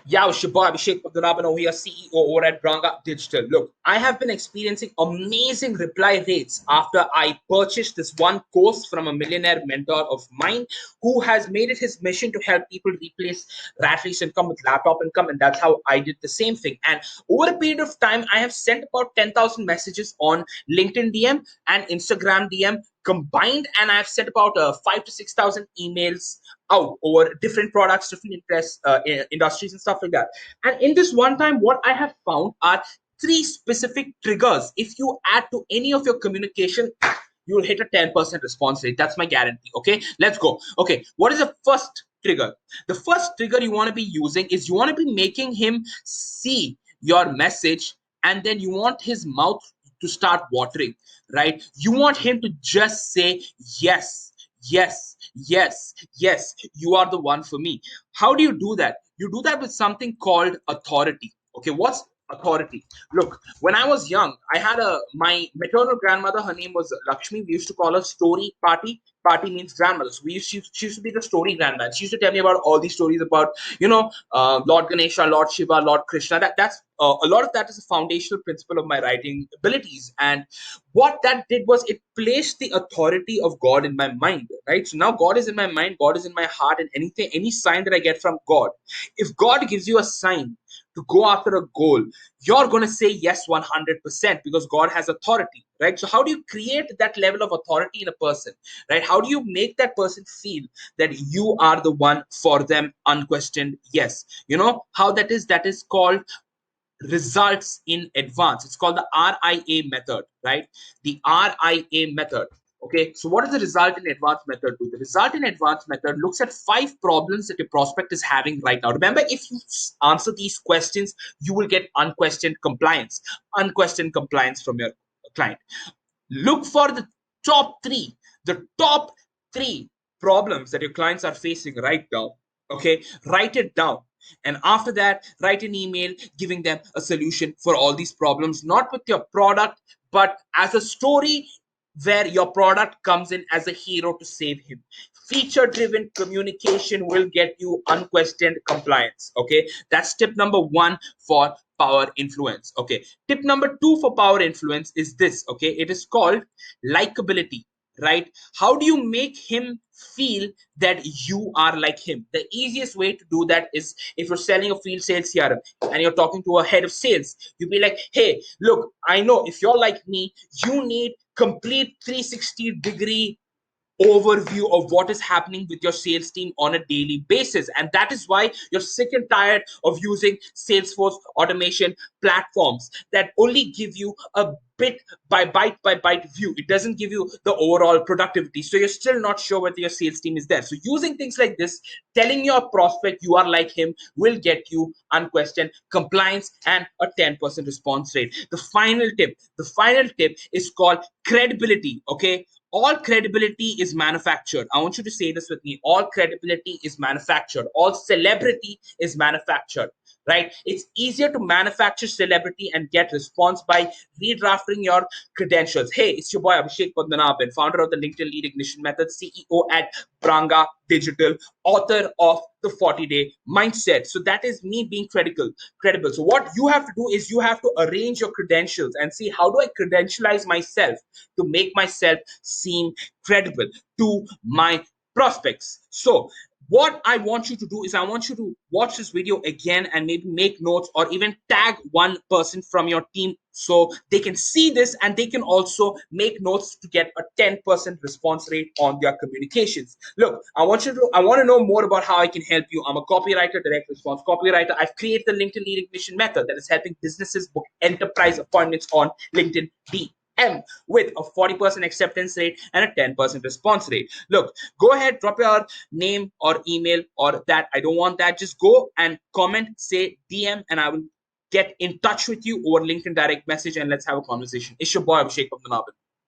Yeah, it's your boy Abhishek Padmanabhan over here, CEO over at Branga Digital. Look, I have been experiencing amazing reply rates after I purchased this one course from a millionaire mentor of mine who has made it his mission to help people replace rat race income with laptop income. And that's how I did the same thing. And over a period of time, I have sent about 10,000 messages on LinkedIn DM and Instagram DM combined, and I've sent about 5 to 6,000 emails out over different products, different interests, industries, and stuff like that. And in this one time, what I have found are three specific triggers. If you add to any of your communication, you'll hit a 10% response rate. That's my guarantee. Okay, let's go. Okay, what is the first trigger? The first trigger you want to be using is you want to be making him see your message, and then you want his mouth to start watering, right? You want him to just say yes, yes, yes, yes, you are the one for me. How do you do that? You do that with something called authority. Okay, what's authority? Look, when I was young, I had my maternal grandmother. Her name was Lakshmi. We used to call her Story Party. Party means grandmother. So she used to be the story grandma. She used to tell me about all these stories about Lord Ganesha, Lord Shiva, Lord Krishna. That's a lot of that is a foundational principle of my writing abilities. And what that did was it placed the authority of God in my mind, right? So now God is in my mind, God is in my heart, and any sign that I get from God, if God gives you a sign to go after a goal, you're going to say yes 100% because God has authority, right? So how do you create that level of authority in a person, right? How do you make that person feel that you are the one for them? Unquestioned yes. You know how that is? That is called results in advance. It's called the RIA method, right? The RIA method. Okay, so what does the result in advance method do? The result in advance method looks at 5 problems that your prospect is having right now. Remember, if you answer these questions, you will get unquestioned compliance. Unquestioned compliance from your client. Look for the top three problems that your clients are facing right now. Okay, write it down. And after that, write an email giving them a solution for all these problems, not with your product, but as a story where your product comes in as a hero to save him. Feature driven communication will get you unquestioned compliance. Okay, that's tip number one for power influence. Okay, tip number two for power influence is this. Okay, it is called likability, right? How do you make him feel that you are like him? The easiest way to do that is if you're selling a field sales CRM and you're talking to a head of sales, you'd be like, hey, look, I know if you're like me, you need complete 360-degree overview of what is happening with your sales team on a daily basis. And that is why you're sick and tired of using Salesforce automation platforms that only give you a bit by bite view. It doesn't give you the overall productivity. So you're still not sure whether your sales team is there. So using things like this, telling your prospect you are like him will get you unquestioned compliance and a 10% response rate. The final tip is called credibility. Okay, all credibility is manufactured. I want you to say this with me. All credibility is manufactured. All celebrity is manufactured, right? It's easier to manufacture celebrity and get response by redrafting your credentials. Hey, it's your boy Abhishek Padmanabhan, founder of the LinkedIn Lead Ignition Method, CEO at Branga Digital, author of the 40-day mindset. So that is me being credible. So what you have to do is you have to arrange your credentials and see, how do I credentialize myself to make myself seem credible to my prospects? So what I want you to do is I want you to watch this video again and maybe make notes or even tag one person from your team so they can see this and they can also make notes to get a 10% response rate on their communications. Look, I want to know more about how I can help you. I'm a copywriter, direct response copywriter. I've created the LinkedIn Lead Ignition Method that is helping businesses book enterprise appointments on LinkedIn with a 40% acceptance rate and a 10% response rate. Look, go ahead, drop your name or email or that. I don't want that. Just go and comment, say DM, and I will get in touch with you over LinkedIn direct message and let's have a conversation. It's your boy Abhishek Padmanabhan.